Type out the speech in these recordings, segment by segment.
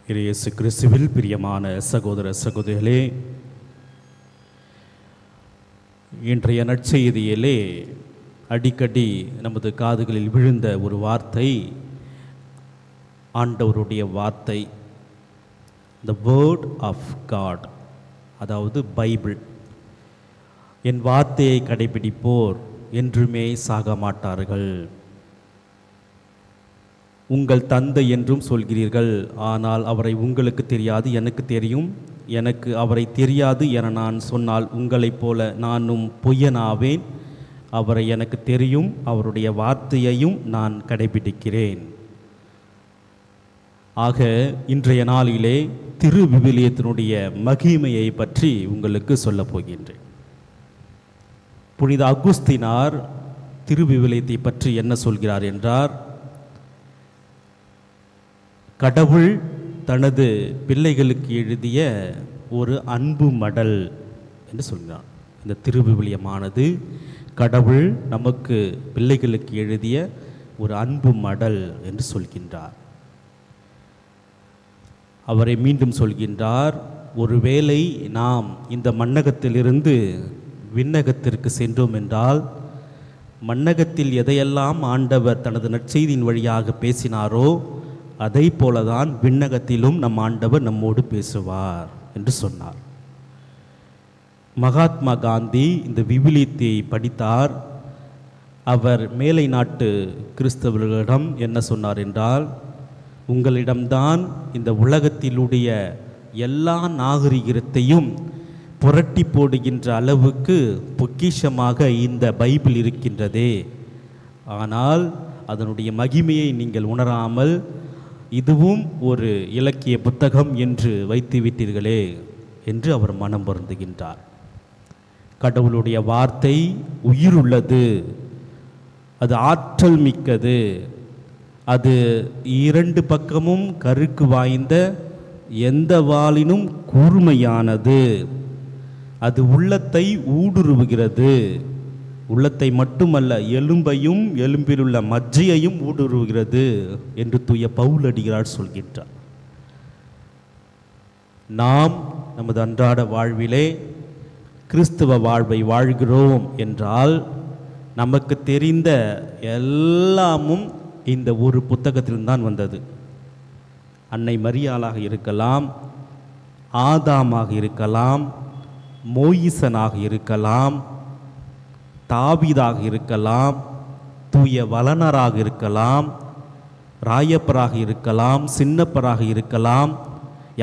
இயேசு கிறிஸ்துவில் பிரியமான சகோதர சகோதரிகளே, இன்றைய நற்செய்தியிலே அடிக்கடி நமது காதுகளில் விழுந்த ஒரு வார்த்தை ஆண்டவருடைய வார்த்தை, த வேர்ட் ஆஃப் காட், அதாவது பைபிள். என் வார்த்தையை கடைபிடிப்போர் என்றுமே சாக மாட்டார்கள். உங்கள் தந்தை என்றும் சொல்கிறீர்கள், ஆனால் அவரை உங்களுக்கு தெரியாது, எனக்கு தெரியும். எனக்கு அவரை தெரியாது என நான் சொன்னால் உங்களைப் போல நானும் பொய்யனாவேன். அவரை எனக்கு தெரியும், அவருடைய வார்த்தையையும் நான் கடைபிடிக்கிறேன். ஆக இன்றைய நாளிலே திரு விவிலியத்தினுடைய மகிமையை பற்றி உங்களுக்கு சொல்லப் போகின்றேன். புனித அகுஸ்தினார் திரு விவிலியத்தை பற்றி என்ன சொல்கிறார் என்றார், கடவுள் தனது பிள்ளைகளுக்கு எழுதிய ஒரு அன்பு மடல் என்று சொல்கிறார். இந்த திருவிவிலியமானது கடவுள் நமக்கு பிள்ளைகளுக்கு எழுதிய ஒரு அன்பு மடல் என்று சொல்கின்றார். அவரை மீண்டும் சொல்கின்றார், ஒருவேளை நாம் இந்த மண்ணகத்திலிருந்து விண்ணகத்திற்கு சென்றோம் என்றால், மண்ணகத்தில் எதையெல்லாம் ஆண்டவர் தனது நற்செய்தியின் வழியாக பேசினாரோ அதை போலதான் விண்ணகத்திலும் நம் ஆண்டவர் நம்மோடு பேசுவார் என்று சொன்னார். மகாத்மா காந்தி இந்த விவிலியத்தை படித்தார். அவர் மேலை நாட்டு கிறிஸ்தவர்களிடம் என்ன சொன்னார் என்றால், உங்களிடம்தான் இந்த உலகத்திலுடைய எல்லா நாகரிகத்தையும் புரட்டி போடுகின்ற அளவுக்கு பொக்கிஷமாக இந்த பைபிள் இருக்கின்றதே, ஆனால் அதனுடைய மகிமையை நீங்கள் உணராமல் இதுவும் ஒரு இலக்கிய புத்தகம் என்று வைத்து விட்டீர்களே என்று அவர் மனம் வருந்துகின்றார். கடவுளுடைய வார்த்தை உயிருள்ளது, அது ஆற்றல் மிக்கது, அது இரண்டு பக்கமும் கருக்கு வாய்ந்த எந்த வாளினும் கூர்மையானது, அது உள்ளத்தை ஊடுருவுகிறது. உள்ளத்தை மட்டுமல்ல, எலும்பையும் எலும்பிலுள்ள மஜ்ஜையையும் ஊடுருவுகிறது என்று தூய பவுலடிகளார் சொல்கின்றார். நாம் நமது அன்றாட வாழ்விலே கிறிஸ்துவ வாழ்வை வாழ்கிறோம் என்றால் நமக்கு தெரிந்த எல்லாமும் இந்த ஒரு புத்தகத்தில்தான் வந்தது. அன்னை மரியாளாக இருக்கலாம், ஆதாமாக இருக்கலாம், மோயிசனாக இருக்கலாம், தாவீதாக இருக்கலாம், தூய வளனராக இருக்கலாம், ராயப்பராக இருக்கலாம், சின்னப்பராக இருக்கலாம்,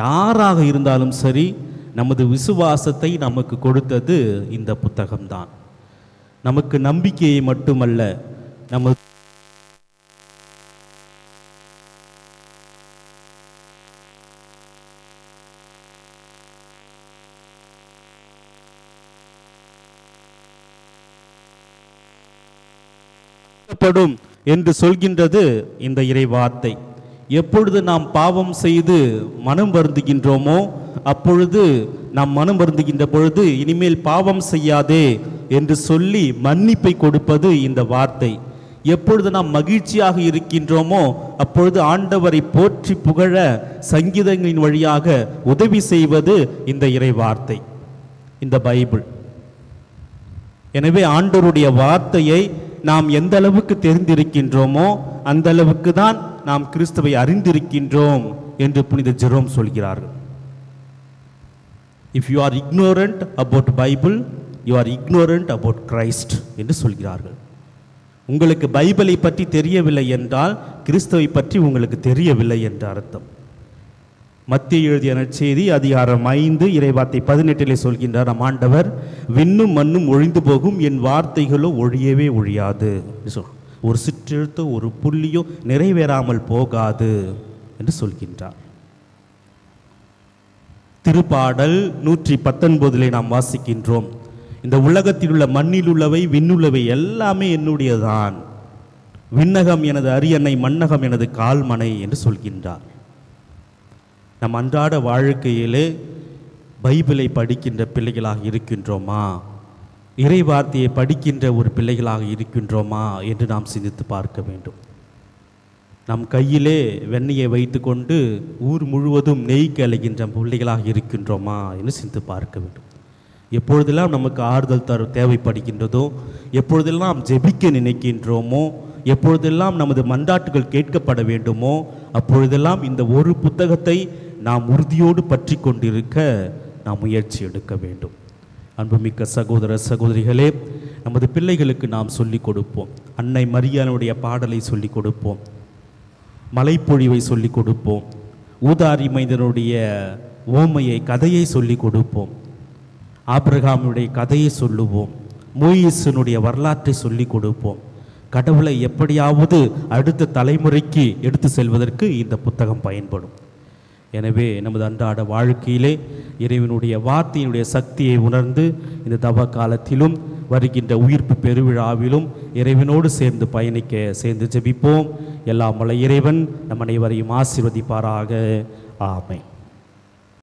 யாராக இருந்தாலும் சரி, நமது விசுவாசத்தை நமக்கு கொடுத்தது இந்த புத்தகம்தான். நமக்கு நம்பிக்கையை மட்டுமல்ல, நமது படும் என்று சொல்கின்றது இந்த இறை வார்த்தை. எப்பொழுது நாம் பாவம் செய்து மனம் வருந்துகின்றோமோ அப்பொழுது நாம் மனம் வருந்துகின்ற பொழுது இனிமேல் பாவம் செய்யாதே என்று சொல்லி மன்னிப்பை கொடுப்பது இந்த வார்த்தை. எப்பொழுது நாம் மகிழ்ச்சியாக இருக்கின்றோமோ அப்பொழுது ஆண்டவரை போற்றி புகழ சங்கீதங்களின் வழியாக உதவி செய்வது இந்த இறை வார்த்தை, இந்த பைபிள். எனவே ஆண்டவருடைய வார்த்தையை நாம் எந்த அளவுக்கு தெரிந்திருக்கின்றோமோ அந்த அளவுக்கு தான் நாம் கிறிஸ்துவை அறிந்திருக்கின்றோம் என்று புனித ஜெரோம் சொல்கிறார்கள். If you are ignorant about Bible, you are ignorant about Christ என்று சொல்கிறார்கள். உங்களுக்கு பைபிளை பற்றி தெரியவில்லை என்றால் கிறிஸ்துவை பற்றி உங்களுக்கு தெரியவில்லை என்ற அர்த்தம். மத்திய எழுதிய நற்செய்தி அதிகாரம் 5 இறைவார்த்தை 18 சொல்கின்றார், நம் ஆண்டவர், விண்ணும் மண்ணும் ஒழிந்து போகும், என் வார்த்தைகளோ ஒழியவே ஒழியாது. ஒரு சிற்றெழுத்தோ ஒரு புள்ளியோ நிறைவேறாமல் போகாது என்று சொல்கின்றார். திருப்பாடல் 119 நாம் வாசிக்கின்றோம், இந்த உலகத்தில் உள்ள மண்ணில் உள்ளவை விண்ணுள்ளவை எல்லாமே என்னுடையதான், விண்ணகம் எனது அரியணை, மண்ணகம் எனது கால்மனை என்று சொல்கின்றார். நம் அன்றாட வாழ்க்கையிலே பைபிளை படிக்கின்ற பிள்ளைகளாக இருக்கின்றோமா? இறை வார்த்தையை படிக்கின்ற ஒரு பிள்ளைகளாக இருக்கின்றோமா என்று நாம் சிந்தித்து பார்க்க வேண்டும். நம் கையிலே வெண்ணெயை வைத்துக்கொண்டு ஊர் முழுவதும் நெய்க்கு அலைகின்ற பிள்ளைகளாக இருக்கின்றோமா என்று சிந்தித்து பார்க்க வேண்டும். எப்பொழுதெல்லாம் நமக்கு ஆறுதல் தேவைப்படுகின்றதோ, எப்பொழுதெல்லாம் ஜெபிக்க நினைக்கின்றோமோ, எப்பொழுதெல்லாம் நமது மன்றாட்டுகள் கேட்கப்பட வேண்டுமோ, அப்பொழுதெல்லாம் இந்த ஒரு புத்தகத்தை நாம் உறுதியோடு பற்றி கொண்டிருக்க நாம் முயற்சி எடுக்க வேண்டும். அன்புமிக்க சகோதர சகோதரிகளே, நமது பிள்ளைகளுக்கு நாம் சொல்லிக் கொடுப்போம். அன்னை மரியாளுடைய பாடலை சொல்லிக் கொடுப்போம், மலைப்பொழிவை சொல்லிக் கொடுப்போம், ஊதாரி மைந்தனுடைய ஓமையை கதையை சொல்லிக் கொடுப்போம், ஆபிரகாமுடைய கதையை சொல்லுவோம், மோயிசனுடைய வரலாற்றை சொல்லிக் கொடுப்போம். கடவுளை எப்படியாவது அடுத்த தலைமுறைக்கு எடுத்து செல்வதற்கு இந்த புத்தகம் பயன்படும். எனவே நமது அன்றாட வாழ்க்கையிலே இறைவனுடைய வார்த்தையினுடைய சக்தியை உணர்ந்து இந்த தவ காலத்திலும் வருகின்ற உயிர்ப்பு பெருவிழாவிலும் இறைவனோடு சேர்ந்து பயணிக்க சேர்ந்து ஜெபிப்போம். எல்லாம் வல்ல இறைவன் நம் அனைவரையும் ஆசீர்வதிப்பாராக. ஆமென்.